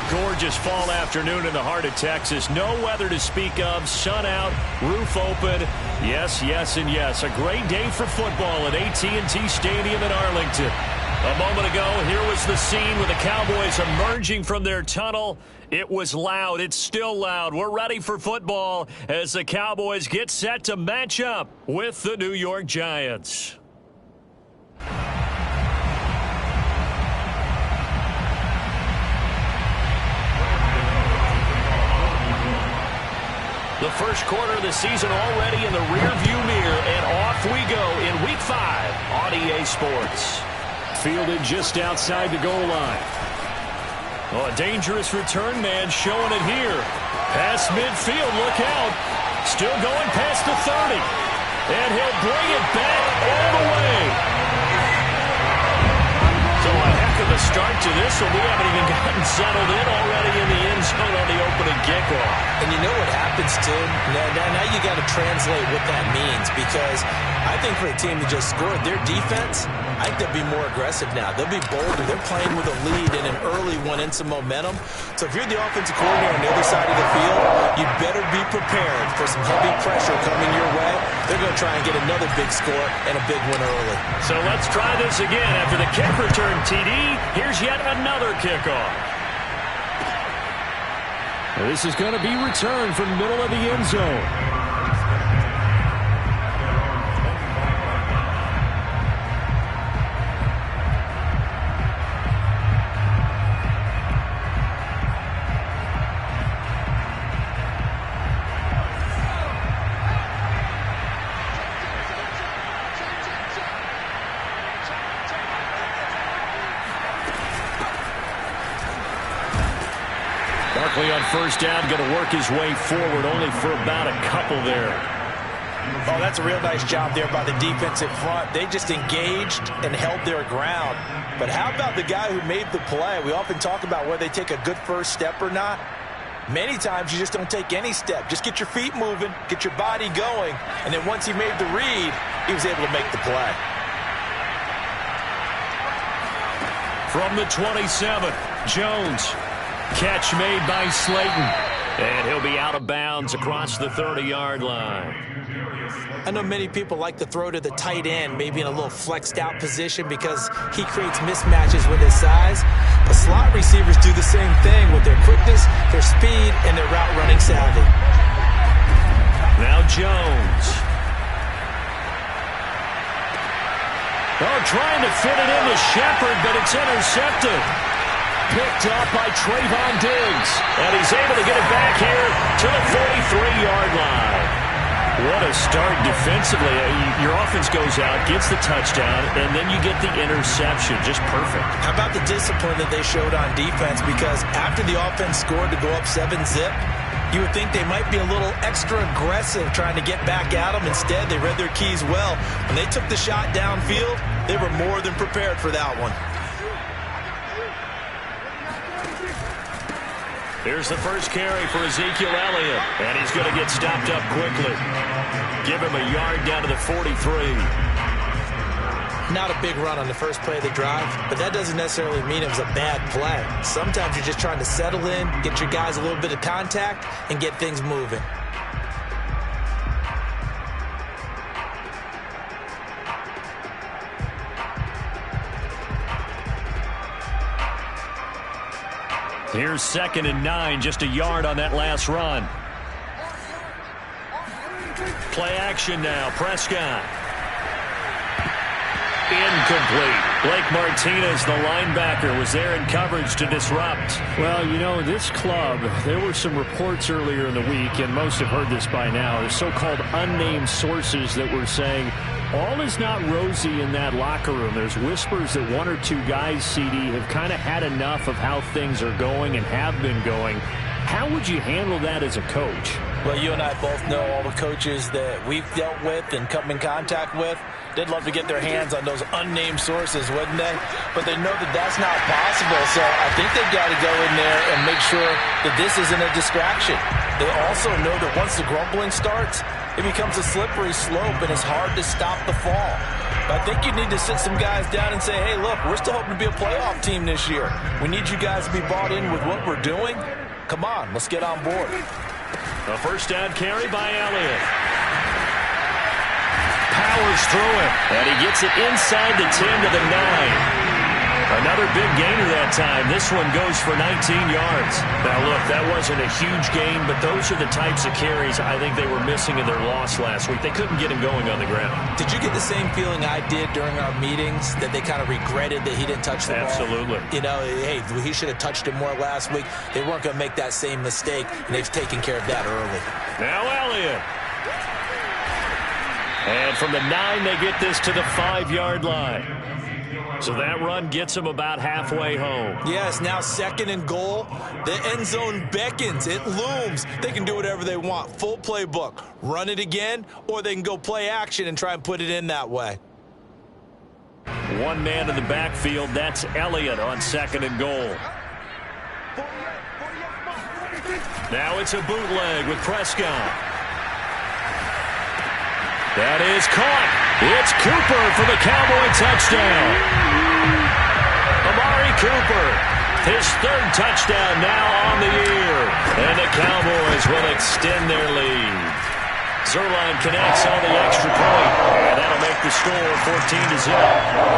gorgeous fall afternoon in the heart of Texas. No weather to speak of. Sun out, roof open. Yes, yes, and yes. A great day for football at AT&T Stadium in Arlington. A moment ago, here was the scene with the Cowboys emerging from their tunnel. It was loud. It's still loud. We're ready for football as the Cowboys get set to match up with the New York Giants. The first quarter of the season already in the rearview mirror, and off we go in Week 5 on EA Sports. Fielded just outside the goal line. Oh, a dangerous return man showing it here. Past midfield, look out. Still going past the 30. And he'll bring it back all the way. So a heck of a start to this one. We haven't even gotten settled in already in the end zone on the opening kickoff. And you know what happens, Tim? Now you got to translate what that means, because I think for a team that just scored, their defense, I think they'll be more aggressive now. They'll be bolder. They're playing with a lead and an early one and some momentum. So if you're the offensive coordinator on the other side of the field, you better be prepared for some heavy pressure coming your way. They're going to try and get another big score and a big one early. So let's try this again. After the kick return TD, here's yet another kickoff. This is going to be returned from the middle of the end zone. On first down, going to work his way forward, only for about a couple there. Oh, that's a real nice job there by the defensive front. They just engaged and held their ground. But how about the guy who made the play? We often talk about whether they take a good first step or not. Many times you just don't take any step. Just get your feet moving, get your body going, and then once he made the read, he was able to make the play. From the 27, Jones. Catch made by Slayton. And he'll be out of bounds across the 30-yard line. I know many people like to throw to the tight end, maybe in a little flexed out position because he creates mismatches with his size. But slot receivers do the same thing with their quickness, their speed, and their route running savvy. Now Jones. Oh, trying to fit it into Shepard, but it's intercepted. Picked up by Trayvon Diggs. And he's able to get it back here to the 43-yard line. What a start defensively. Your offense goes out, gets the touchdown, and then you get the interception. Just perfect. How about the discipline that they showed on defense? Because after the offense scored to go up 7-zip, you would think they might be a little extra aggressive trying to get back at them. Instead, they read their keys well. When they took the shot downfield, they were more than prepared for that one. Here's the first carry for Ezekiel Elliott, and he's going to get stopped up quickly. Give him a yard down to the 43. Not a big run on the first play of the drive, but that doesn't necessarily mean it was a bad play. Sometimes you're just trying to settle in, get your guys a little bit of contact, and get things moving. Here's 2nd and 9, just a yard on that last run. Play action now, Prescott. Incomplete. Blake Martinez, the linebacker, was there in coverage to disrupt. Well, you know, this club, there were some reports earlier in the week, and most have heard this by now, the so-called unnamed sources that were saying all is not rosy in that locker room. There's whispers that one or two guys, CD, have kind of had enough of how things are going and have been going. How would you handle that as a coach? Well, you and I both know all the coaches that we've dealt with and come in contact with. They'd love to get their hands on those unnamed sources, wouldn't they? But they know that that's not possible, so I think they've got to go in there and make sure that this isn't a distraction. They also know that once the grumbling starts, it becomes a slippery slope, and it's hard to stop the fall. But I think you need to sit some guys down and say, hey, look, we're still hoping to be a playoff team this year. We need you guys to be bought in with what we're doing. Come on, let's get on board. A first down carry by Elliott. Powers through it, and he gets it inside the 10 to the 9. Another big gainer that time. This one goes for 19 yards. Now, look, that wasn't a huge gain, but those are the types of carries I think they were missing in their loss last week. They couldn't get him going on the ground. Did you get the same feeling I did during our meetings, that they kind of regretted that he didn't touch the ball? Absolutely. You know, hey, he should have touched it more last week. They weren't going to make that same mistake, and they've taken care of that early. Now Elliott. And from the 9, they get this to the 5-yard line. So that run gets them about halfway home. Yes, now 2nd and goal. The end zone beckons. It looms. They can do whatever they want. Full playbook. Run it again, or they can go play action and try and put it in that way. One man in the backfield. That's Elliott on 2nd and goal. Now it's a bootleg with Prescott. That is caught. It's Cooper for the Cowboy touchdown. Amari Cooper, his 3rd touchdown now on the year. And the Cowboys will extend their lead. Zerline connects on the extra point, and that'll make the score 14-0.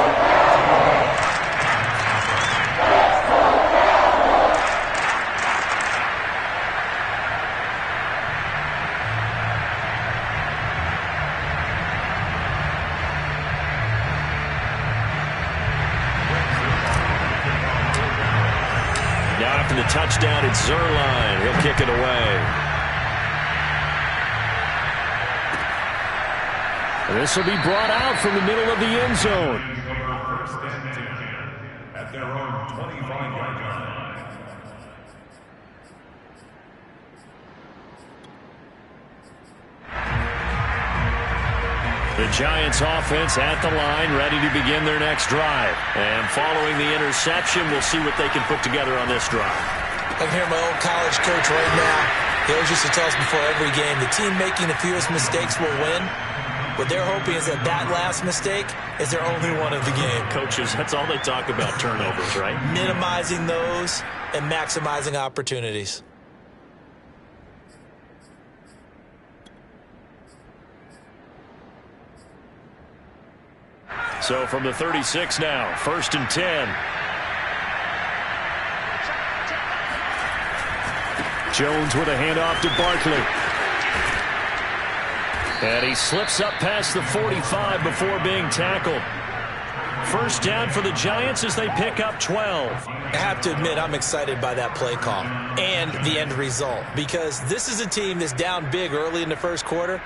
The touchdown, it's Zerline. He'll kick it away. This will be brought out from the middle of the end zone. At their own 25-yard line. The Giants offense at the line, ready to begin their next drive. And following the interception, we'll see what they can put together on this drive. I can hear my old college coach right now. He always used to tell us before every game, the team making the fewest mistakes will win. What they're hoping is that last mistake is their only one of the game. Coaches, that's all they talk about, turnovers, right? Minimizing those and maximizing opportunities. So from the 36 now, 1st and 10. Jones with a handoff to Barkley. And he slips up past the 45 before being tackled. First down for the Giants as they pick up 12. I have to admit, I'm excited by that play call and the end result, because this is a team that's down big early in the first quarter.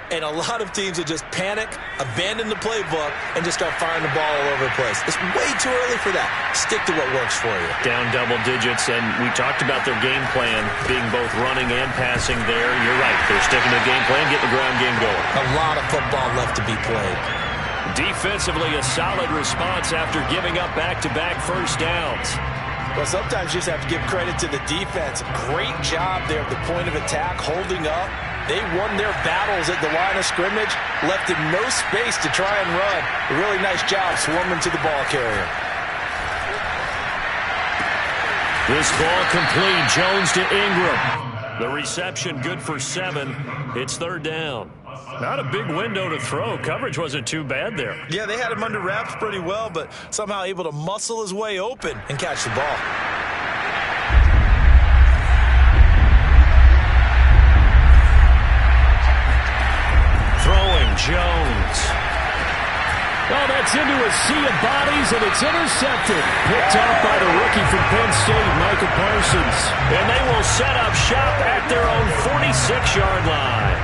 And a lot of teams will just panic, abandon the playbook, and just start firing the ball all over the place. It's way too early for that. Stick to what works for you. Down double digits, and we talked about their game plan being both running and passing there. You're right. They're sticking to the game plan, getting the ground game going. A lot of football left to be played. Defensively, a solid response after giving up back-to-back first downs. Well, sometimes you just have to give credit to the defense. Great job there at the point of attack, holding up. They won their battles at the line of scrimmage, left him no space to try and run. A really nice job swarming to the ball carrier. This ball complete. Jones to Ingram. The reception good for 7. It's 3rd down. Not a big window to throw. Coverage wasn't too bad there. Yeah, they had him under wraps pretty well, but somehow able to muscle his way open and catch the ball. Throwing Jones. Oh, that's into a sea of bodies, and it's intercepted. Picked off by the rookie from Penn State, Michael Parsons. And they will set up shop at their own 46-yard line.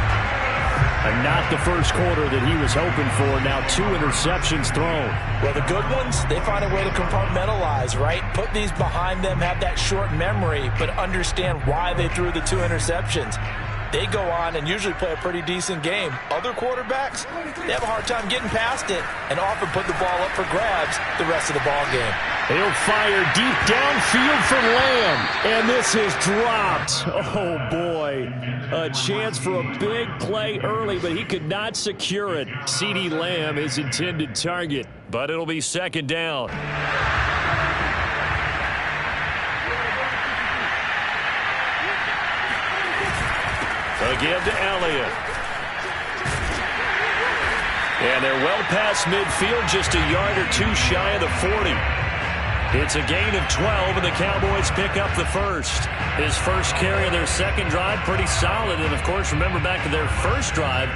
And not the first quarter that he was hoping for. Now 2 interceptions thrown. Well, the good ones, they find a way to compartmentalize, right? Put these behind them, have that short memory, but understand why they threw the 2 interceptions. they go on and usually play a pretty decent game. Other quarterbacks, they have a hard time getting past it and often put the ball up for grabs the rest of the ball game. He'll fire deep downfield for Lamb, and this is dropped. Oh, boy. A chance for a big play early, but he could not secure it. CeeDee Lamb, his intended target, but it'll be second down. A give to Elliott. And they're well past midfield, just a yard or two shy of the 40. It's a gain of 12, and the Cowboys pick up the first. His first carry of their second drive, pretty solid. And, of course, remember back to their first drive,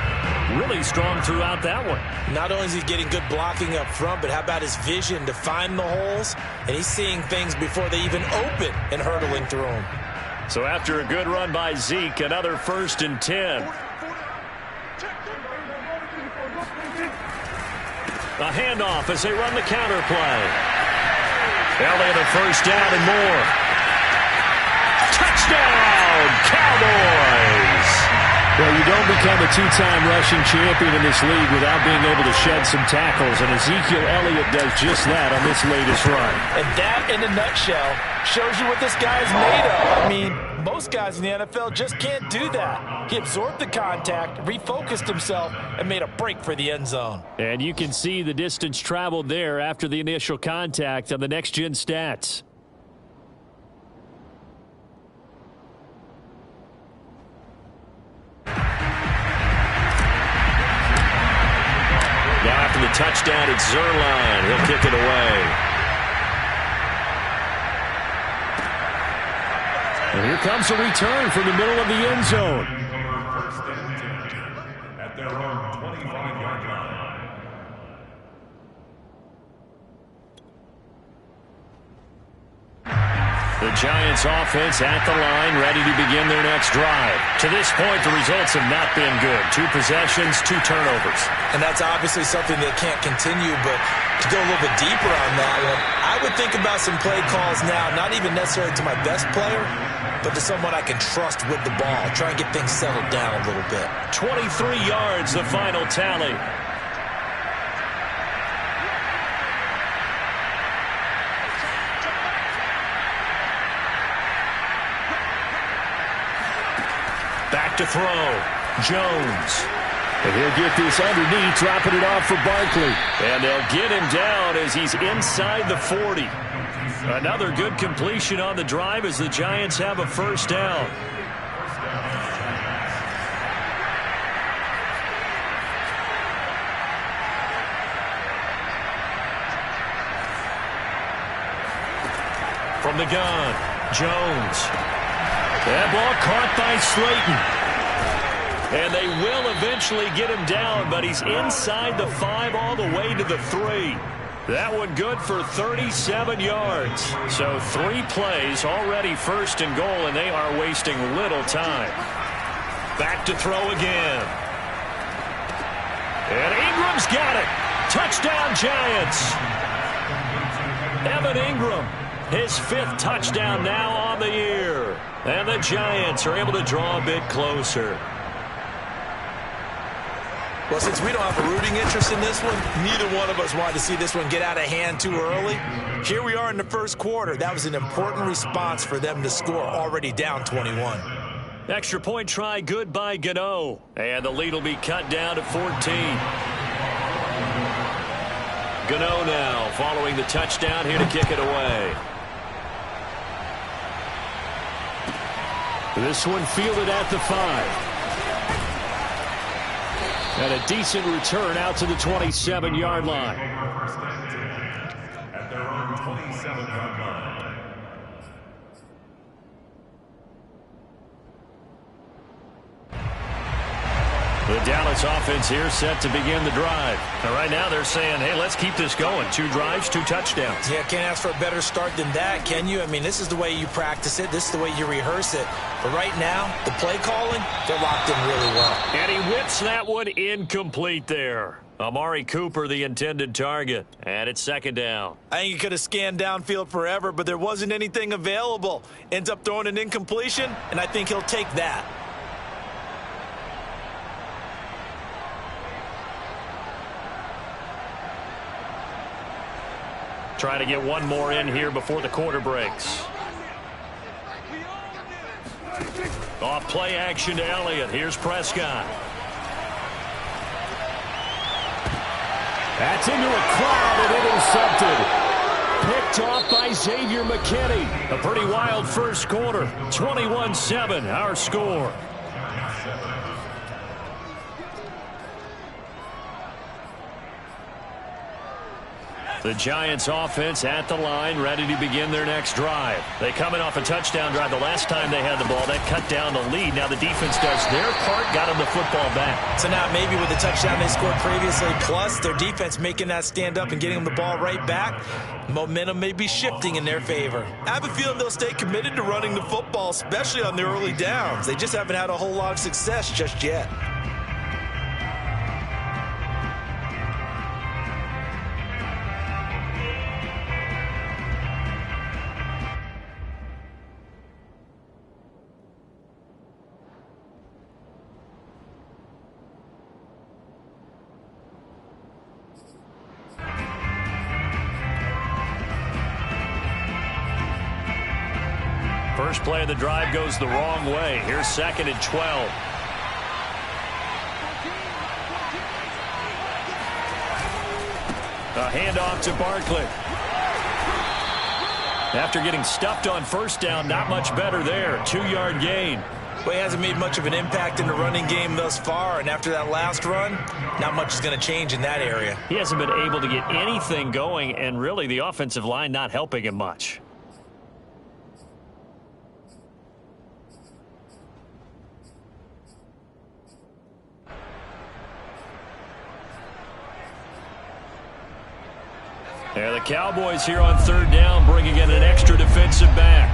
really strong throughout that one. Not only is he getting good blocking up front, but how about his vision to find the holes? And he's seeing things before they even open and hurdling through them. So after a good run by Zeke, another 1st and 10. A handoff as they run the counter play. Elliott a first down and more. Touchdown, Cowboys! Well, you don't become a two-time rushing champion in this league without being able to shed some tackles, and Ezekiel Elliott does just that on this latest run. And that, in a nutshell, shows you what this guy's made of. I mean, most guys in the NFL just can't do that. He absorbed the contact, refocused himself, and made a break for the end zone. And you can see the distance traveled there after the initial contact on the next-gen stats. Now after the touchdown, it's Zerline. He'll kick it away. And here comes a return from the middle of the end zone. First and 10 at their own 25-yard line. The Giants offense at the line, ready to begin their next drive. To this point, the results have not been good. 2 possessions, 2 turnovers. And that's obviously something that can't continue, but to go a little bit deeper on that one, I would think about some play calls now, not even necessarily to my best player, but to someone I can trust with the ball. Try and get things settled down a little bit. 23 yards, the final tally. Back to throw. Jones. And he'll get this underneath, dropping it off for Barkley. And they'll get him down as he's inside the 40. Another good completion on the drive as the Giants have a first down. From the gun, Jones. That ball caught by Slayton. And they will eventually get him down, but he's inside the 5 all the way to the 3. That one good for 37 yards. So 3 plays, already first and goal, and they are wasting little time. Back to throw again. And Ingram's got it. Touchdown, Giants. Evan Ingram, his 5th touchdown now on the year. And the Giants are able to draw a bit closer. Well, since we don't have a rooting interest in this one, neither one of us wanted to see this one get out of hand too early. Here we are in the first quarter. That was an important response for them to score, already down 21. Extra point try good by Gano. And the lead will be cut down to 14. Gano now following the touchdown here to kick it away. This one fielded at the 5. And a decent return out to the 27-yard line. At their own 27-yard line. The Dallas offense here set to begin the drive. And right now they're saying, hey, let's keep this going. 2 drives, 2 touchdowns. Yeah, can't ask for a better start than that, can you? I mean, this is the way you practice it. This is the way you rehearse it. But right now, the play calling, they're locked in really well. And he whips that one incomplete there. Amari Cooper, the intended target. And it's second down. I think he could have scanned downfield forever, but there wasn't anything available. Ends up throwing an incompletion, and I think he'll take that. Trying to get one more in here before the quarter breaks. Off play action to Elliott. Here's Prescott. That's into a crowd and intercepted. Picked off by Xavier McKinney. A pretty wild first quarter. 21-7, our score. The Giants offense at the line, ready to begin their next drive. They come in off a touchdown drive the last time they had the ball. That cut down the lead. Now the defense does their part, got them the football back. So now maybe with the touchdown they scored previously, plus their defense making that stand up and getting them the ball right back, momentum may be shifting in their favor. I have a feeling they'll stay committed to running the football, especially on their early downs. They just haven't had a whole lot of success just yet. First play of the drive goes the wrong way. Here's 2nd and 12. A handoff to Barkley. After getting stuffed on first down, not much better there. 2-yard gain. Well, he hasn't made much of an impact in the running game thus far, and after that last run, not much is going to change in that area. He hasn't been able to get anything going, and really the offensive line not helping him much. Yeah, the Cowboys here on 3rd down, bringing in an extra defensive back.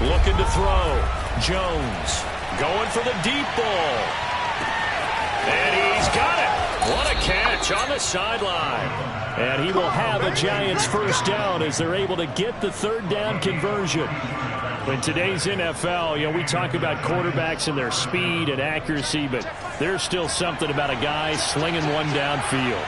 Looking to throw. Jones going for the deep ball. And he's got it. What a catch on the sideline. And he will have a Giants first down as they're able to get the 3rd down conversion. In today's NFL, you know, we talk about quarterbacks and their speed and accuracy, but there's still something about a guy slinging one downfield.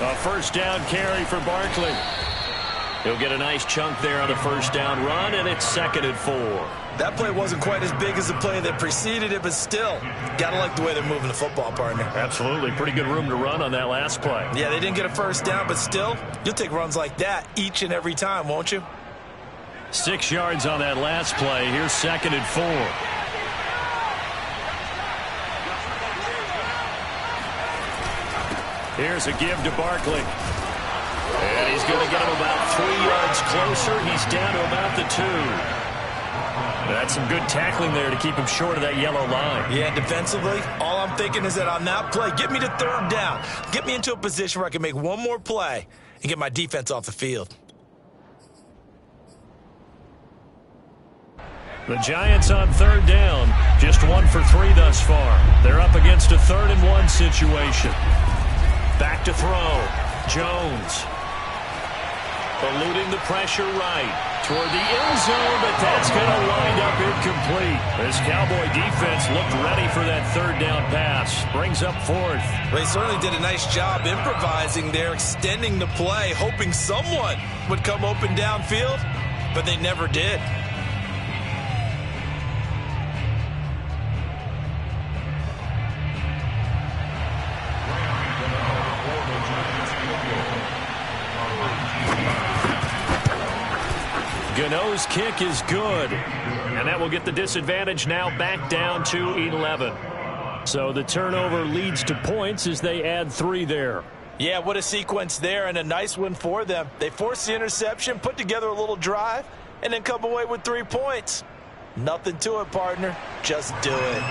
A first down carry for Barkley. He'll get a nice chunk there on the first down run, and it's 2nd and 4. That play wasn't quite as big as the play that preceded it, but still, got to like the way they're moving the football, partner. Absolutely. Pretty good room to run on that last play. Yeah, they didn't get a first down, but still, you'll take runs like that each and every time, won't you? 6 yards on that last play. Here's 2nd and 4. Here's a give to Barkley. And he's going to get him about 3 yards closer. He's down to about the 2. That's some good tackling there to keep him short of that yellow line. Yeah, defensively, all I'm thinking is that on that play, get me to 3rd down. Get me into a position where I can make one more play and get my defense off the field. The Giants on 3rd down. Just 1 for 3 thus far. They're up against a 3rd and 1 situation. Back to throw. Jones. Eluding the pressure right. Toward the end zone, but that's going to wind up incomplete. This Cowboy defense looked ready for that 3rd down pass. Brings up 4th. They certainly did a nice job improvising there, extending the play, hoping someone would come open downfield, but they never did. Gano's kick is good, and that will get the disadvantage now back down to 11. So the turnover leads to points as they add 3 there. Yeah, what a sequence there, and a nice one for them. They forced the interception, put together a little drive, and then come away with 3 points. Nothing to it, partner. Just do it.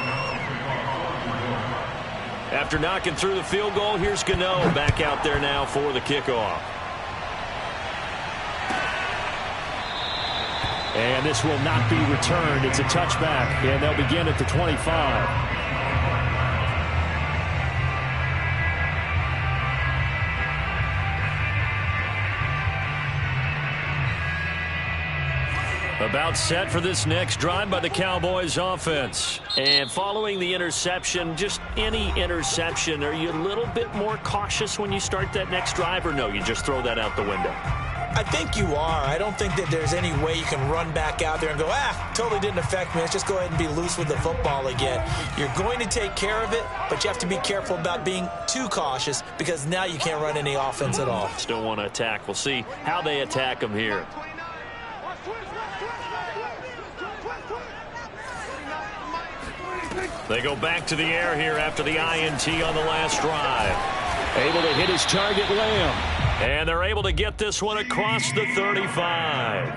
After knocking through the field goal, here's Gano back out there now for the kickoff. And this will not be returned. It's a touchback, and they'll begin at the 25. About set for this next drive by the Cowboys offense. And following the interception, just any interception, are you a little bit more cautious when you start that next drive, or no, you just throw that out the window? I think you are. I don't think that there's any way you can run back out there and go, totally didn't affect me. Let's just go ahead and be loose with the football again. You're going to take care of it, but you have to be careful about being too cautious because now you can't run any offense at all. Still want to attack. We'll see how they attack them here. They go back to the air here after the INT on the last drive. Able to hit his target, Lamb. And they're able to get this one across the 35.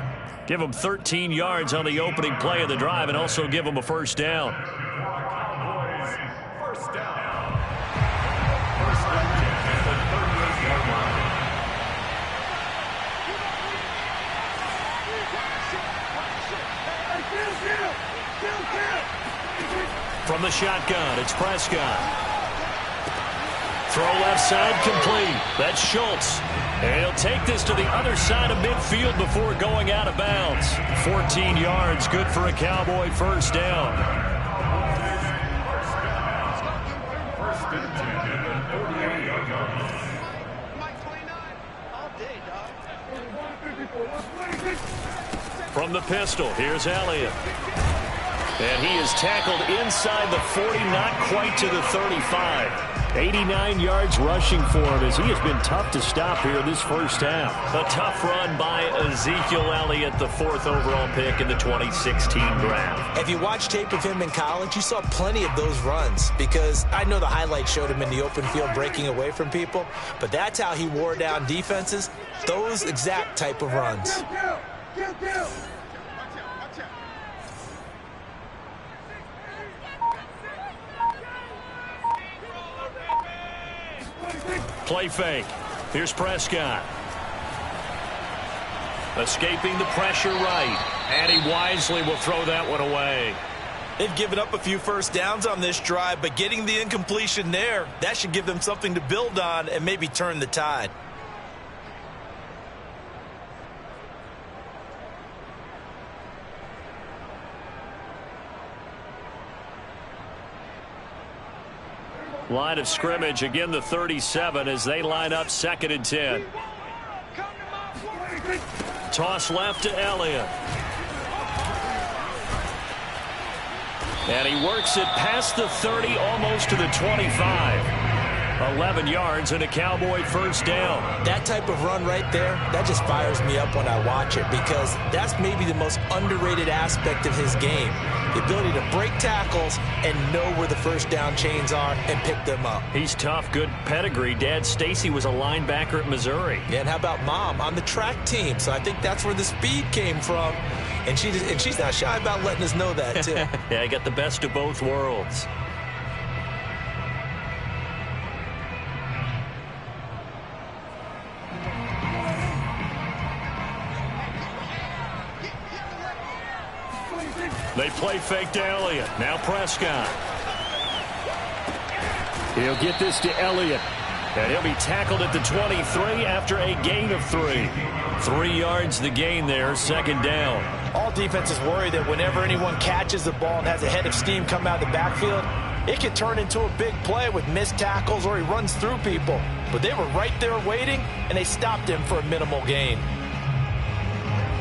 Give them 13 yards on the opening play of the drive and also give them a first down. First down. First and 10 at the 38-yard line. From the shotgun, it's Prescott. Throw left side complete. That's Schultz. And he'll take this to the other side of midfield before going out of bounds. 14 yards, good for a Cowboy first down. First and 10 at the 38-yard line. From the pistol, here's Elliott. And he is tackled inside the 40, not quite to the 35. 89 yards rushing for him as he has been tough to stop here this first half. A tough run by Ezekiel Elliott, the 4th overall pick in the 2016 draft. If you watch tape of him in college, you saw plenty of those runs because I know the highlights showed him in the open field breaking away from people, but that's how he wore down defenses, those exact type of runs. Play fake. Here's Prescott. Escaping the pressure right. And he wisely will throw that one away. They've given up a few first downs on this drive, but getting the incompletion there, that should give them something to build on and maybe turn the tide. Line of scrimmage, again the 37 as they line up 2nd and 10. Toss left to Elliott. And he works it past the 30, almost to the 25. 11 yards and a Cowboy first down. That type of run right there, that just fires me up when I watch it because that's maybe the most underrated aspect of his game. The ability to break tackles and know where the first down chains are and pick them up. He's tough, good pedigree. Dad Stacy was a linebacker at Missouri. Yeah, and how about Mom on the track team? So I think that's where the speed came from. And she's not shy about letting us know that, too. Yeah, I got the best of both worlds. They play fake to Elliott. Now Prescott. He'll get this to Elliott. And he'll be tackled at the 23 after a gain of 3. 3 yards the gain there, 2nd down. All defenses worry that whenever anyone catches the ball and has a head of steam come out of the backfield, it can turn into a big play with missed tackles or he runs through people. But they were right there waiting, and they stopped him for a minimal gain.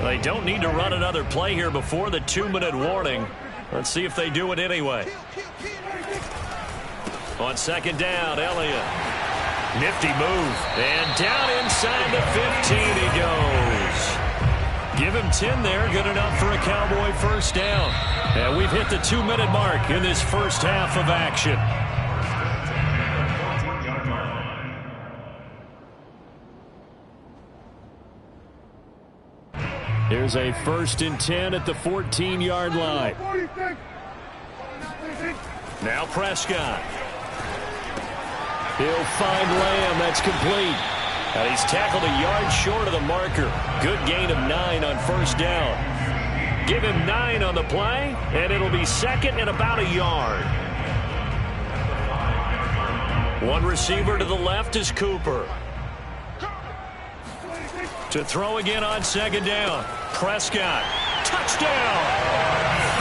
They don't need to run another play here before the 2-minute warning. Let's see if they do it anyway. On 2nd down, Elliott. Nifty move. And down inside the 15 he goes. Give him 10 there. Good enough for a Cowboy first down. And we've hit the 2-minute mark in this first half of action. Here's a 1st and 10 at the 14-yard line. Now Prescott. He'll find Lamb. That's complete. And he's tackled a yard short of the marker. Good gain of 9 on first down. Give him 9 on the play, and it'll be 2nd and about a yard. One receiver to the left is Cooper. To throw again on 2nd down. Prescott touchdown.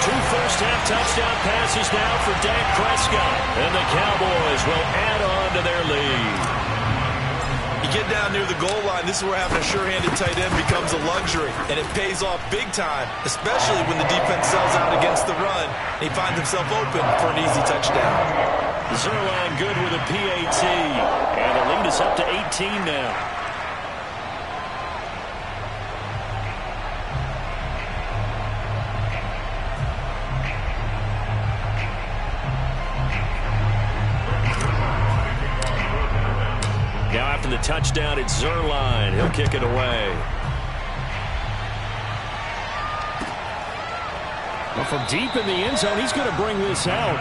2 first-half touchdown passes now for Dak Prescott. And the Cowboys will add on to their lead. You get down near the goal line, this is where having a sure-handed tight end becomes a luxury, and it pays off big time, especially when the defense sells out against the run, and he finds himself open for an easy touchdown. Zerline good with a PAT, and the lead is up to 18 now. Now after the touchdown, it's Zerline. He'll kick it away. Well, from deep in the end zone, he's going to bring this out.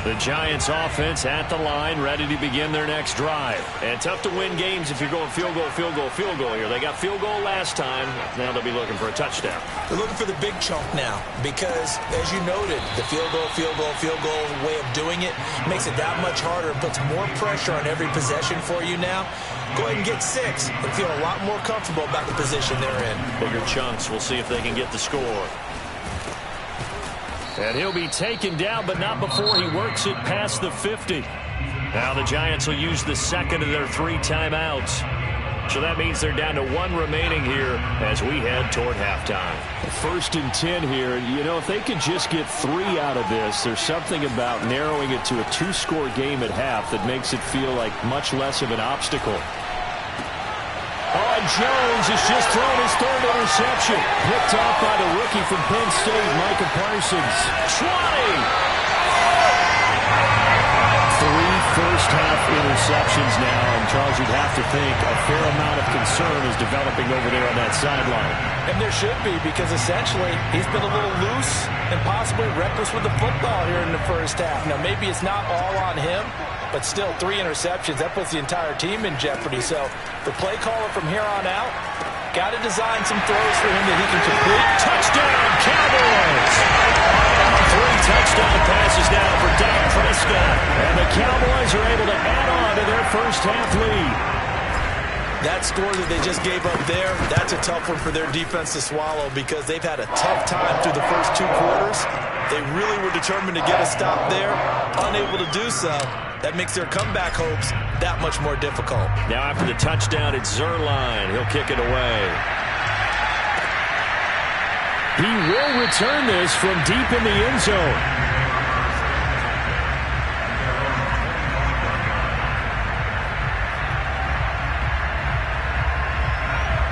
The Giants offense at the line, ready to begin their next drive. And tough to win games if you're going field goal, field goal, field goal here. They got field goal last time. Now they'll be looking for a touchdown. They're looking for the big chunk now because, as you noted, the field goal way of doing it makes it that much harder and puts more pressure on every possession for you now. Go ahead and get 6 and feel a lot more comfortable about the position they're in. Bigger chunks. We'll see if they can get the score. And he'll be taken down, but not before he works it past the 50. Now the Giants will use the second of their 3 timeouts. So that means they're down to 1 remaining here as we head toward halftime. 1st and 10 here. You know, if they could just get 3 out of this, there's something about narrowing it to a 2-score game at half that makes it feel like much less of an obstacle. Oh, Jones has just thrown his 3rd interception. Picked off by the rookie from Penn State, Micah Parsons. 20! 3 first-half interceptions now, and Charles, you'd have to think a fair amount of concern is developing over there on that sideline. And there should be, because essentially he's been a little loose and possibly reckless with the football here in the first half. Now, maybe it's not all on him, but still 3 interceptions. That puts the entire team in jeopardy. So the play caller from here on out got to design some throws for him that he can complete. Touchdown, Cowboys! 3 touchdown passes now for Dak Prescott. And the Cowboys are able to add on to their first-half lead. That score that they just gave up there, that's a tough one for their defense to swallow because they've had a tough time through the first 2 quarters. They really were determined to get a stop there, unable to do so. That makes their comeback hopes that much more difficult. Now after the touchdown, it's Zerline. He'll kick it away. He will return this from deep in the end zone.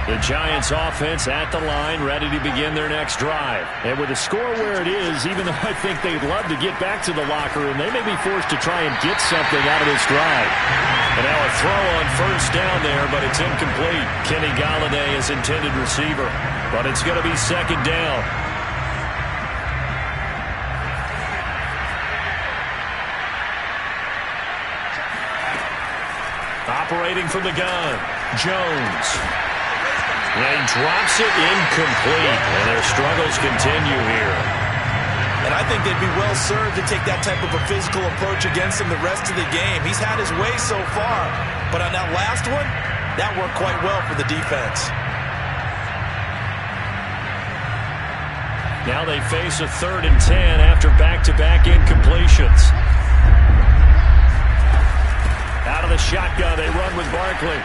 The Giants offense at the line, ready to begin their next drive. And with the score where it is, even though I think they'd love to get back to the locker room, they may be forced to try and get something out of this drive. And now a throw on first down there, but it's incomplete. Kenny Golladay is intended receiver, but it's going to be 2nd down. Operating from the gun, Jones. And he drops it incomplete, and their struggles continue here. And I think they'd be well served to take that type of a physical approach against him the rest of the game. He's had his way so far, but on that last one, that worked quite well for the defense. Now they face a 3rd and 10 after back-to-back incompletions. Out of the shotgun, they run with Barkley.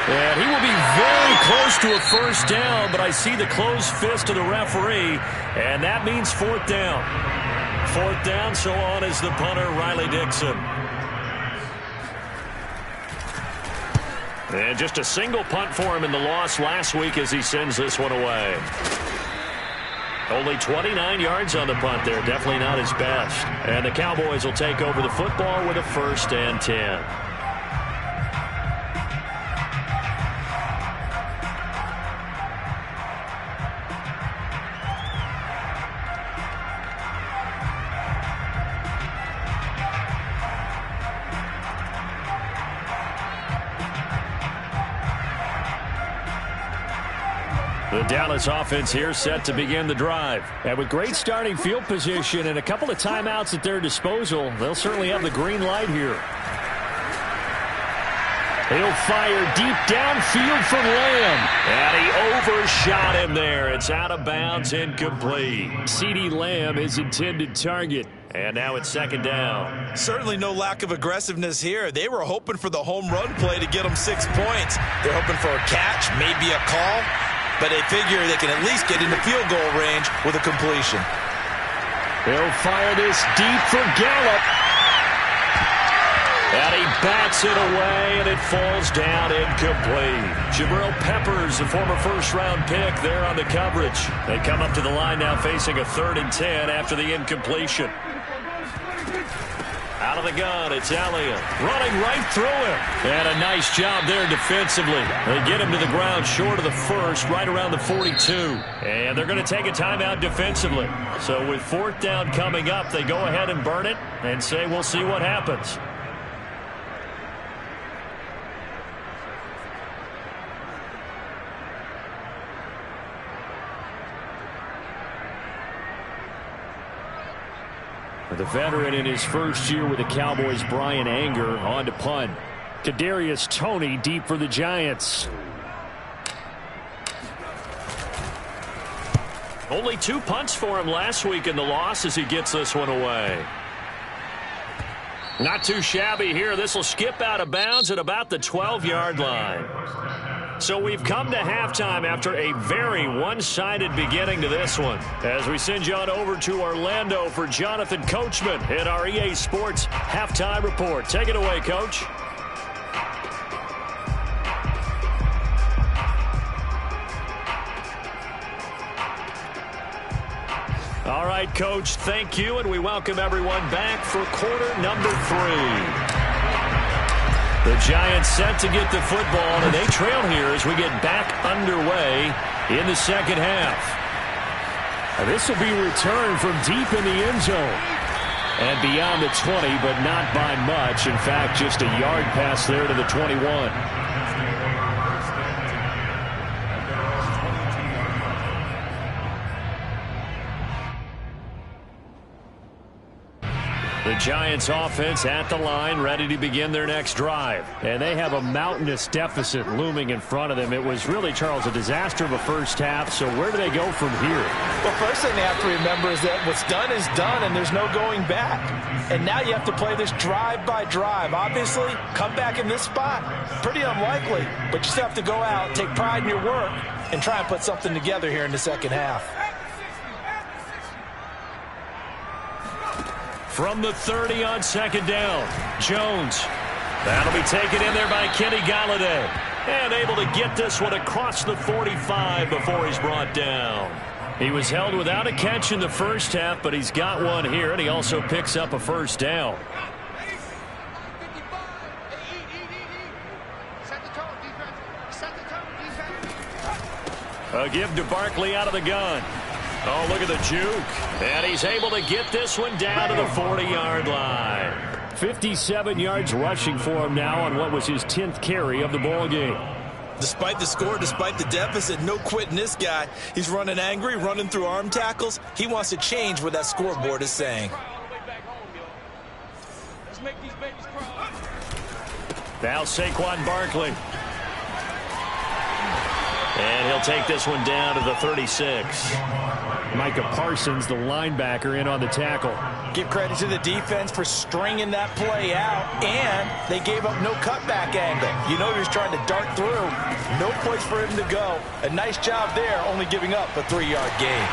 And he will be very close to a first down, but I see the closed fist of the referee, and that means 4th down. 4th down, so on is the punter, Riley Dixon. And just a single punt for him in the loss last week as he sends this one away. Only 29 yards on the punt there, definitely not his best. And the Cowboys will take over the football with a 1st and 10. The Dallas offense here set to begin the drive. And with great starting field position and a couple of timeouts at their disposal, they'll certainly have the green light here. He'll fire deep downfield for Lamb. And he overshot him there. It's out of bounds, incomplete. CeeDee Lamb, his intended target. And now it's second down. Certainly no lack of aggressiveness here. They were hoping for the home run play to get them 6 points. They're hoping for a catch, maybe a call, but they figure they can at least get into field goal range with a completion. He'll fire this deep for Gallup. And he bats it away, and it falls down incomplete. Jabril Peppers, the former first-round pick, there on the coverage. They come up to the line now facing a 3rd and 10 after the incompletion. Out of the gun, it's Elliott running right through him. And a nice job there defensively. They get him to the ground short of the first, right around the 42. And they're going to take a timeout defensively. So with 4th down coming up, they go ahead and burn it and say we'll see what happens. The veteran in his first year with the Cowboys, Brian Anger, on to punt. Kadarius Toney deep for the Giants. Only 2 punts for him last week in the loss as he gets this one away. Not too shabby here. This will skip out of bounds at about the 12-yard line. So we've come to halftime after a very one-sided beginning to this one. As we send you on over to Orlando for Jonathan Coachman in our EA Sports Halftime Report. Take it away, Coach. All right, Coach, thank you, and we welcome everyone back for quarter number 3. The Giants set to get the football, and they trail here as we get back underway in the second half. And this will be returned from deep in the end zone. And beyond the 20, but not by much. In fact, just a yard pass there to the 21. The Giants offense at the line, ready to begin their next drive. And they have a mountainous deficit looming in front of them. It was really, Charles, a disaster of a first half. So where do they go from here? Well, first thing they have to remember is that what's done is done, and there's no going back. And now you have to play this drive by drive. Obviously, come back in this spot, pretty unlikely. But you still have to go out, take pride in your work, and try and put something together here in the second half. From the 30 on second down, Jones. That'll be taken in there by Kenny Golladay. And able to get this one across the 45 before he's brought down. He was held without a catch in the first half, but he's got one here, and he also picks up a first down. A give to Barkley out of the gun. Oh, look at the juke. And he's able to get this one down to the 40-yard line. 57 yards rushing for him now on what was his 10th carry of the ball game. Despite the score, despite the deficit, no quitting this guy. He's running angry, running through arm tackles. He wants to change what that scoreboard is saying. Now Saquon Barkley. And he'll take this one down to the 36. Micah Parsons, the linebacker, in on the tackle. Give credit to the defense for stringing that play out, and they gave up no cutback angle. You know he was trying to dart through. No place for him to go. A nice job there, only giving up a 3-yard gain.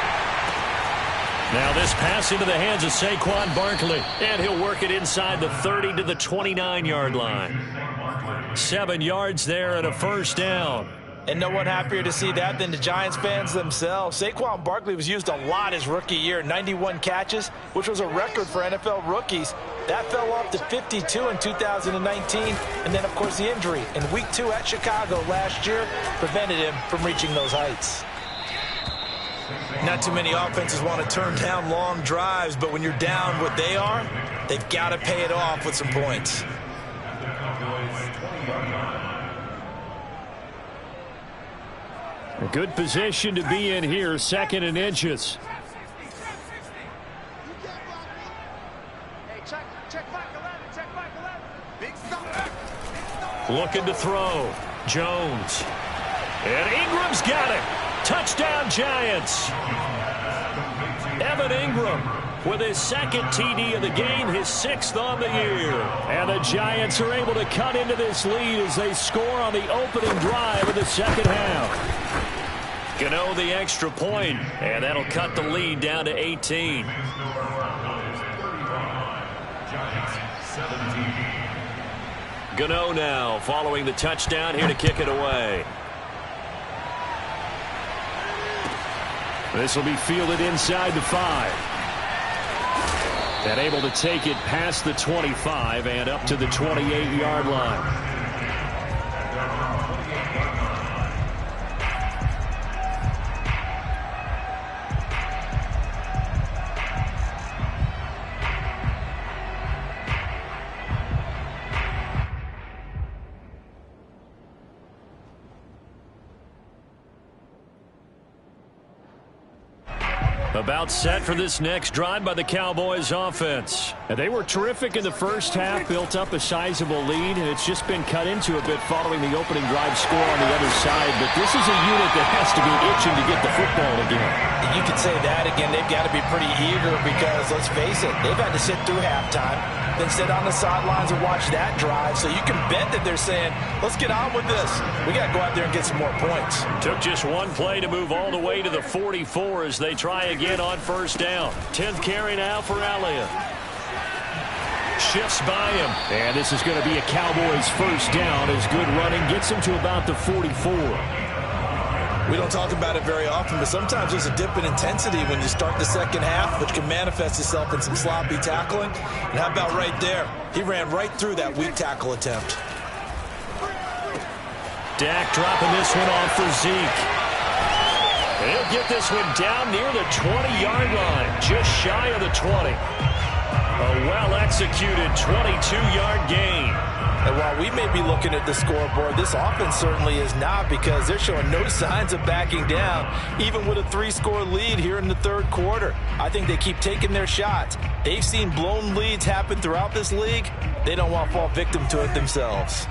Now this pass into the hands of Saquon Barkley, and he'll work it inside the 30 to the 29-yard line. 7 yards there and a first down. And no one happier to see that than the Giants fans themselves. Saquon Barkley was used a lot his rookie year, 91 catches, which was a record for NFL rookies. That fell off to 52 in 2019. And then, of course, the injury in Week 2 at Chicago last year prevented him from reaching those heights. Not too many offenses want to turn down long drives, but when you're down what they are, they've got to pay it off with some points. Good position to be in here, 2nd and inches. Looking to throw. Jones. And Ingram's got it. Touchdown, Giants. Evan Ingram with his 2nd TD of the game, his 6th on the year. And the Giants are able to cut into this lead as they score on the opening drive of the 2nd half. Gano the extra point, and that'll cut the lead down to 18. Gano now following the touchdown, here to kick it away. This will be fielded inside the 5. And able to take it past the 25 and up to the 28-yard line. About set for this next drive by the Cowboys offense. And they were terrific in the first half, built up a sizable lead, and it's just been cut into a bit following the opening drive score on the other side. But this is a unit that has to be itching to get the football again. You could say that again. They've got to be pretty eager because, let's face it, they've had to sit through halftime, then sit on the sidelines and watch that drive. So you can bet that they're saying, let's get on with this. We got to go out there and get some more points. Took just one play to move all the way to the 44 as they try again on first down. 10th carry now for Elliott. Shifts by him. And this is going to be a Cowboys first down as good running gets him to about the 44. We don't talk about it very often, but sometimes there's a dip in intensity when you start the second half, which can manifest itself in some sloppy tackling. And how about right there? He ran right through that weak tackle attempt. Dak dropping this one off for Zeke. He'll get this one down near the 20-yard line, just shy of the 20. A well-executed 22-yard gain. And while we may be looking at the scoreboard, this offense certainly is not, because they're showing no signs of backing down, even with a 3-score lead here in the third quarter. I think they keep taking their shots. They've seen blown leads happen throughout this league. They don't want to fall victim to it themselves.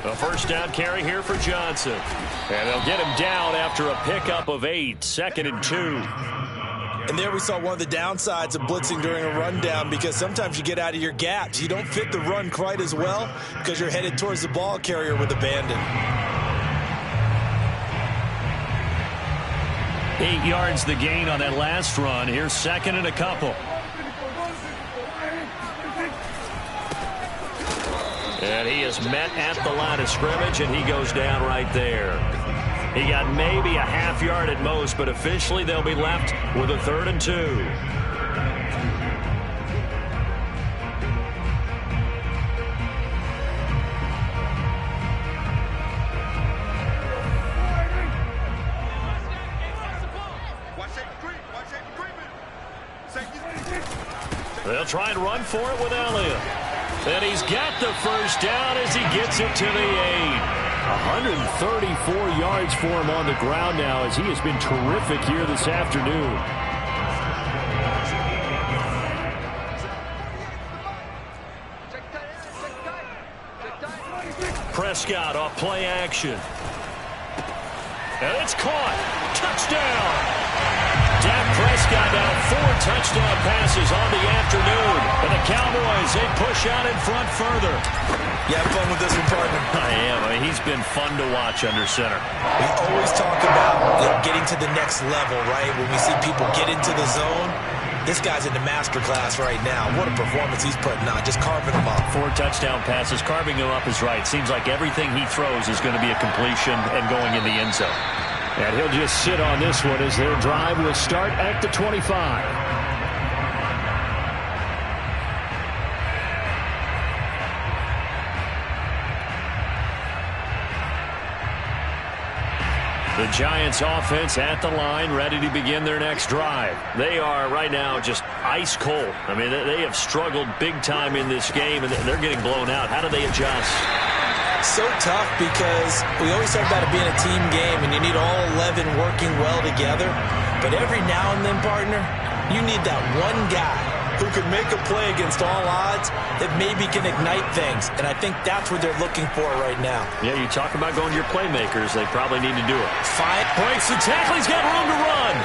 A first down carry here for Johnson. And they'll get him down after a pickup of 8, 2nd and 2. And there we saw one of the downsides of blitzing during a rundown, because sometimes you get out of your gaps. You don't fit the run quite as well because you're headed towards the ball carrier with abandon. 8 yards the gain on that last run. Here's 2nd and a couple. And he is met at the line of scrimmage, and he goes down right there. He got maybe a half yard at most, but officially they'll be left with a 3rd and 2. They'll try and run for it with Elliott. And he's got the first down as he gets it to the 8. 134 yards for him on the ground now, as he has been terrific here this afternoon. Prescott off play action. And it's caught. Touchdown. Dak Prescott now 4 touchdown passes on the afternoon. And the Cowboys, they push out in front further. You have fun with this one, partner? I am. I mean, he's been fun to watch under center. We always talk about getting to the next level, right? When we see people get into the zone, this guy's in the master class right now. What a performance he's putting on, just carving them up. 4 touchdown passes, carving them up is right. Seems like everything he throws is going to be a completion and going in the end zone. And he'll just sit on this one as their drive will start at the 25. The Giants offense at the line, ready to begin their next drive. They are right now just ice cold. I mean, they have struggled big time in this game, and they're getting blown out. How do they adjust? So tough because we always talk about it being a team game and you need all 11 working well together. But every now and then, partner, you need that one guy who can make a play against all odds that maybe can ignite things. And I think that's what they're looking for right now. Yeah, you talk about going to your playmakers. They probably need to do it. Fine. Breaks the tackle. He's got room to run.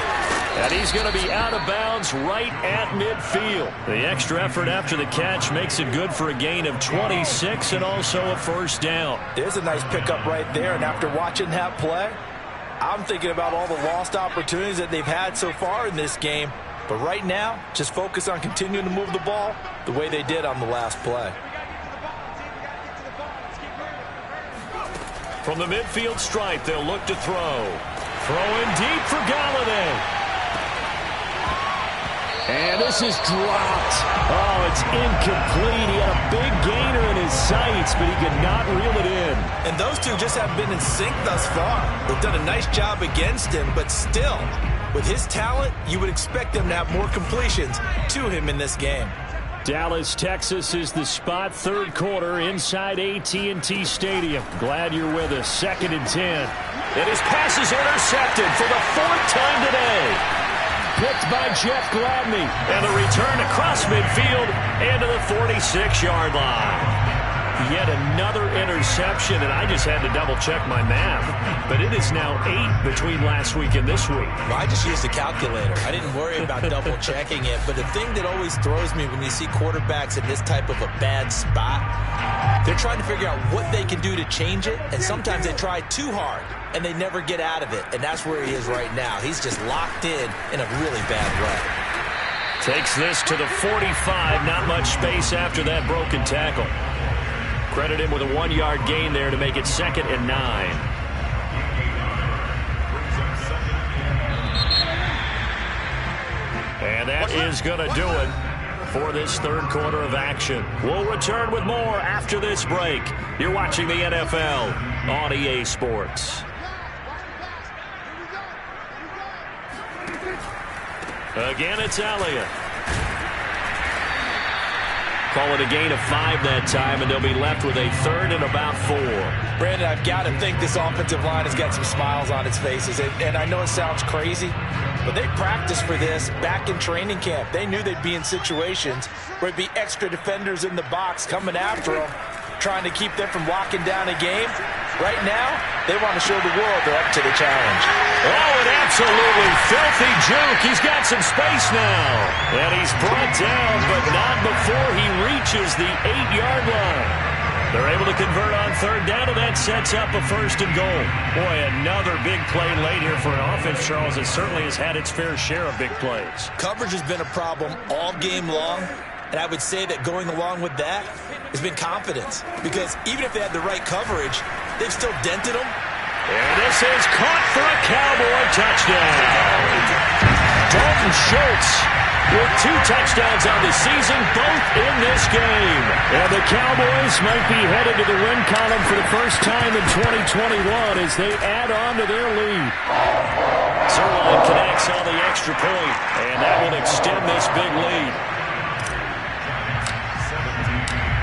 And he's going to be out of bounds right at midfield. The extra effort after the catch makes it good for a gain of 26 and also a first down. There's a nice pickup right there. And after watching that play, I'm thinking about all the lost opportunities that they've had so far in this game. But right now, just focus on continuing to move the ball the way they did on the last play. From the midfield stripe, they'll look to throw. Throwing deep for Galladay. And this is dropped. Oh, it's incomplete. He had a big gainer in his sights, but he could not reel it in. And those two just haven't been in sync thus far. They've done a nice job against him, but still, with his talent, you would expect them to have more completions to him in this game. Dallas, Texas is the spot. Third quarter inside AT&T Stadium. Glad you're with us. 2nd and 10. And his pass is intercepted for the 4th time today. Picked by Jeff Gladney. And the return across midfield and to the 46-yard line. Yet another interception, and I just had to double-check my math. But it is now 8 between last week and this week. Well, I just used a calculator. I didn't worry about double-checking it. But the thing that always throws me when you see quarterbacks in this type of a bad spot, they're trying to figure out what they can do to change it, and sometimes they try too hard, and they never get out of it. And that's where he is right now. He's just locked in a really bad way. Takes this to the 45. Not much space after that broken tackle. Credit him with a 1-yard gain there to make it 2nd and 9. And that is going to do it for this third quarter of action. We'll return with more after this break. You're watching the NFL on EA Sports. Again, it's Elliott. Call it a gain of 5 that time, and they'll be left with a 3rd and about 4. Brandon, I've got to think this offensive line has got some smiles on its faces. And I know it sounds crazy, but they practiced for this back in training camp. They knew they'd be in situations where there'd be extra defenders in the box coming after them, trying to keep them from locking down a game. Right now, they want to show the world they're up to the challenge. Oh, an absolutely filthy juke. He's got some space now. And he's brought down, but not before he reaches the 8-yard line. They're able to convert on 3rd down, and that sets up a 1st and goal. Boy, another big play late here for an offense, Charles, that certainly has had its fair share of big plays. Coverage has been a problem all game long, and I would say that going along with that has been confidence. Because even if they had the right coverage, they've still dented them. And this is caught for a Cowboy touchdown. Dalton Schultz with 2 touchdowns on the season, both in this game. And the Cowboys might be headed to the win column for the first time in 2021 as they add on to their lead. Zerline connects on the extra point, and that will extend this big lead.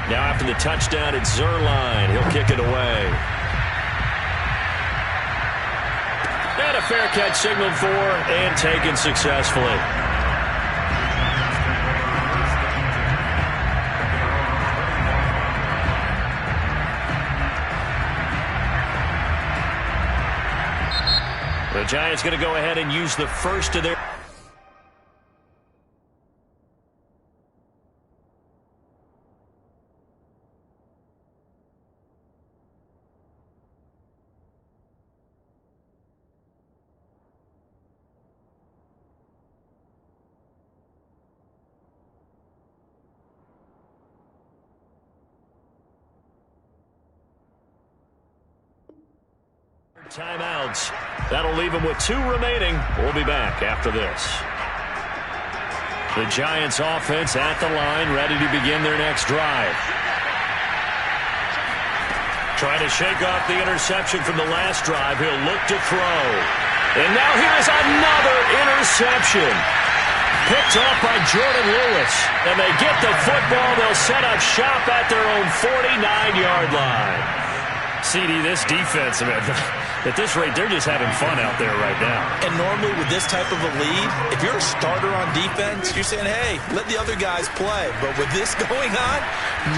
Now after the touchdown, it's Zerline. He'll kick it away. And a fair catch signaled for and taken successfully. The Giants going to go ahead and use the first of their... timeouts. That'll leave them with 2 remaining. We'll be back after this. The Giants offense at the line, ready to begin their next drive. Trying to shake off the interception from the last drive. He'll look to throw. And now here's another interception. Picked off by Jordan Lewis. And they get the football. They'll set up shop at their own 49-yard line. CD, this defense, man, at this rate, they're just having fun out there right now. And normally with this type of a lead, if you're a starter on defense, you're saying, hey, let the other guys play. But with this going on,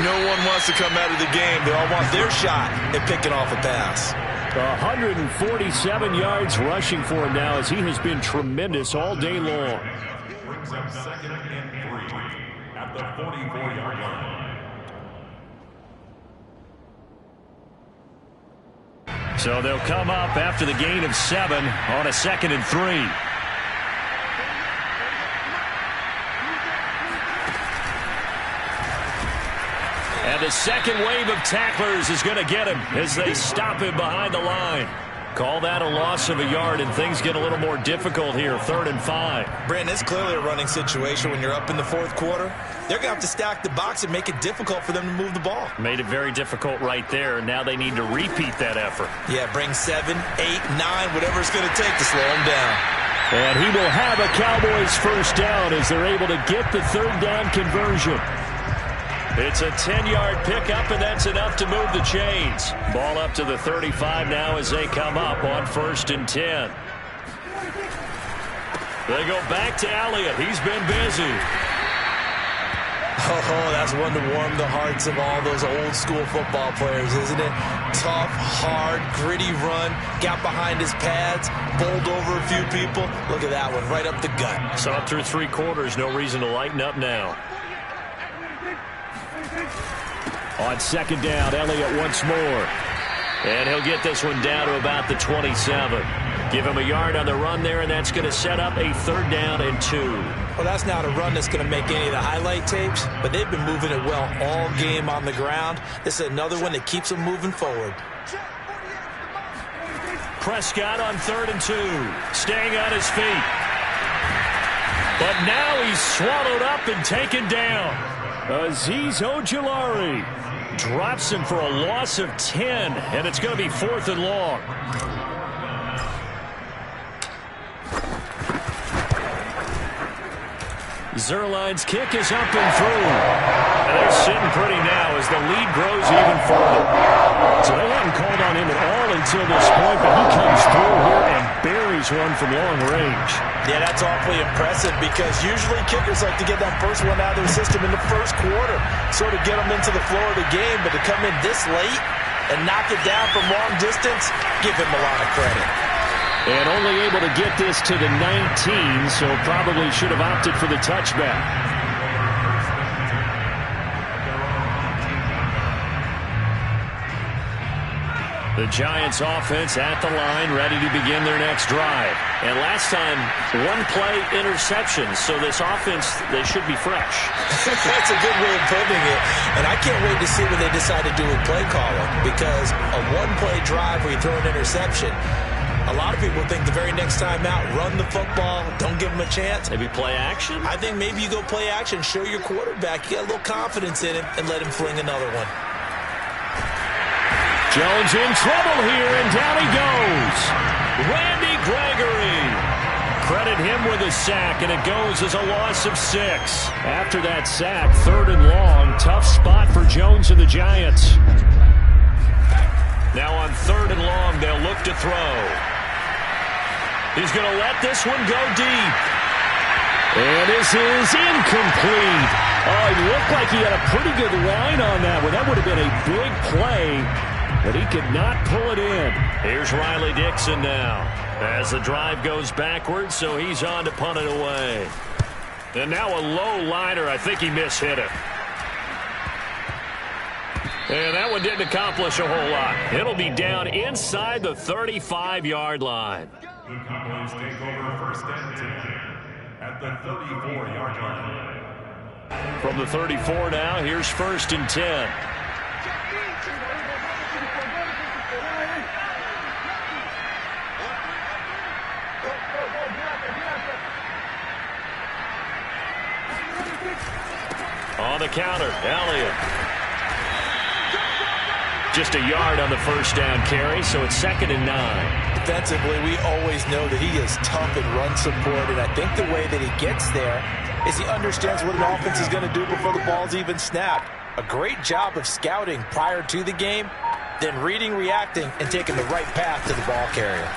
no one wants to come out of the game. They all want their shot at picking off a pass. 147 yards rushing for him now as he has been tremendous all day long. Brings up 2nd and 3 at the 44-yard line. So they'll come up after the gain of 7 on a 2nd and 3. And the second wave of tacklers is going to get him as they stop him behind the line. Call that a loss of a yard, and things get a little more difficult here, 3rd and 5. Brandon, it's clearly a running situation when you're up in the 4th quarter. They're going to have to stack the box and make it difficult for them to move the ball. Made it very difficult right there. Now they need to repeat that effort. Yeah, bring 7, 8, 9, whatever it's going to take to slow them down. And he will have a Cowboys first down as they're able to get the 3rd down conversion. It's a 10-yard pickup, and that's enough to move the chains. Ball up to the 35 now as they come up on 1st and 10. They go back to Elliott. He's been busy. Oh, that's one to warm the hearts of all those old-school football players, isn't it? Tough, hard, gritty run. Got behind his pads, bowled over a few people. Look at that one, right up the gut. So up through 3 quarters, no reason to lighten up now. On 2nd down, Elliott once more. And he'll get this one down to about the 27. Give him a yard on the run there, and that's going to set up a 3rd down and 2. Well, that's not a run that's going to make any of the highlight tapes, but they've been moving it well all game on the ground. This is another one that keeps them moving forward. Prescott on 3rd and 2, staying on his feet. But now he's swallowed up and taken down. Azeez Ojulari drops him for a loss of 10, and it's going to be 4th and long. Zerline's kick is up and through. And they're sitting pretty now as the lead grows even further. So they haven't called on him at all until this point, but he comes through here and buries one from long range. Yeah, that's awfully impressive because usually kickers like to get that first one out of their system in the 1st quarter, sort of get them into the flow of the game, but to come in this late and knock it down from long distance, give him a lot of credit. And only able to get this to the 19, so probably should have opted for the touchback. The Giants offense at the line, ready to begin their next drive. And last time, 1-play interception, so this offense, they should be fresh. That's a good way of putting it. And I can't wait to see what they decide to do with play calling, because a 1-play drive where you throw an interception, a lot of people think the very next time out, run the football, don't give them a chance. Maybe play action? I think maybe you go play action, show your quarterback you got a little confidence in him, and let him fling another one. Jones in trouble here, and down he goes. Randy Gregory. Credit him with a sack, and it goes as a loss of 6. After that sack, 3rd and long. Tough spot for Jones and the Giants. Now on 3rd and long, they'll look to throw. He's going to let this one go deep. And this is incomplete. Oh, it looked like he had a pretty good line on that one. That would have been a big play, but he could not pull it in. Here's Riley Dixon now as the drive goes backwards, so he's on to punt it away. And now a low liner. I think he mishit it. And that one didn't accomplish a whole lot. It'll be down inside the 35-yard line. The Cowboys take over 1st and 10 at the 34-yard line. From the 34 now, here's 1st and 10. On the counter, Elliott. Just a yard on the 1st down carry, so it's 2nd and 9. Defensively, we always know that he is tough in run support, and I think the way that he gets there is he understands what an offense is going to do before the ball's even snapped. A great job of scouting prior to the game, then reading, reacting, and taking the right path to the ball carrier.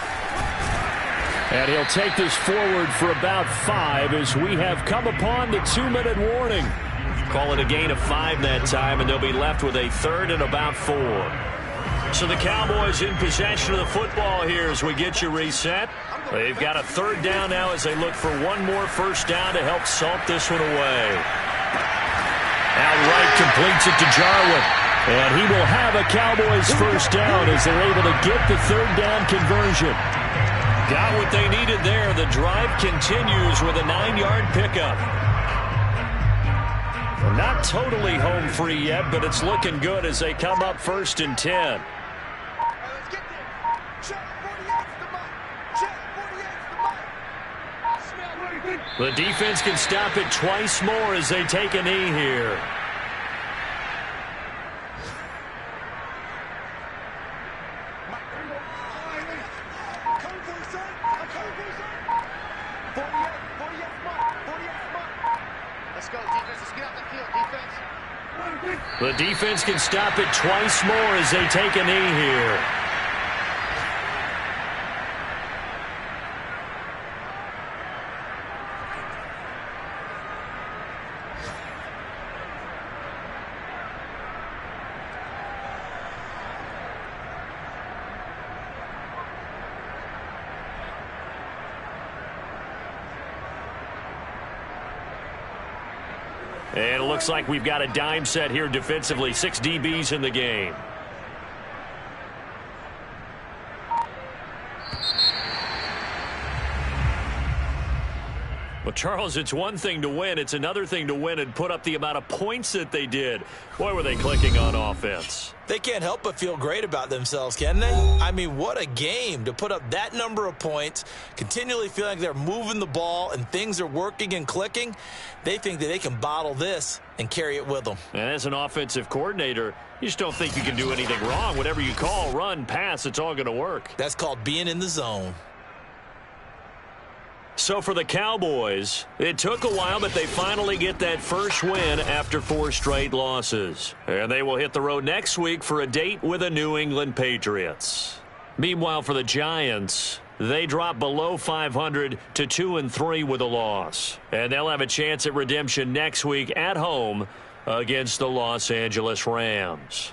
And he'll take this forward for about 5 as we have come upon the 2-minute warning. Call it a gain of 5 that time, and they'll be left with a 3rd and about 4. So the Cowboys in possession of the football here as we get you reset. They've got a 3rd down now as they look for one more first down to help salt this one away. Outright completes it to Jarwin. And he will have a Cowboys first down as they're able to get the 3rd down conversion. Got what they needed there. The drive continues with a 9-yard pickup. Well, not totally home free yet, but it's looking good as they come up 1st and 10. The defense can stop it twice more as they take a knee here. The defense can stop it twice more as they take a knee here. And it looks like we've got a dime set here defensively. 6 DBs in the game. Well, Charles, it's one thing to win. It's another thing to win and put up the amount of points that they did. Boy, were they clicking on offense. They can't help but feel great about themselves, can they? I mean, what a game to put up that number of points, continually feeling like they're moving the ball and things are working and clicking. They think that they can bottle this and carry it with them. And as an offensive coordinator, you just don't think you can do anything wrong. Whatever you call, run, pass, it's all going to work. That's called being in the zone. So for the Cowboys, it took a while, but they finally get that first win after 4 straight losses. And they will hit the road next week for a date with the New England Patriots. Meanwhile, for the Giants, they drop below 500 to 2-3 with a loss. And they'll have a chance at redemption next week at home against the Los Angeles Rams.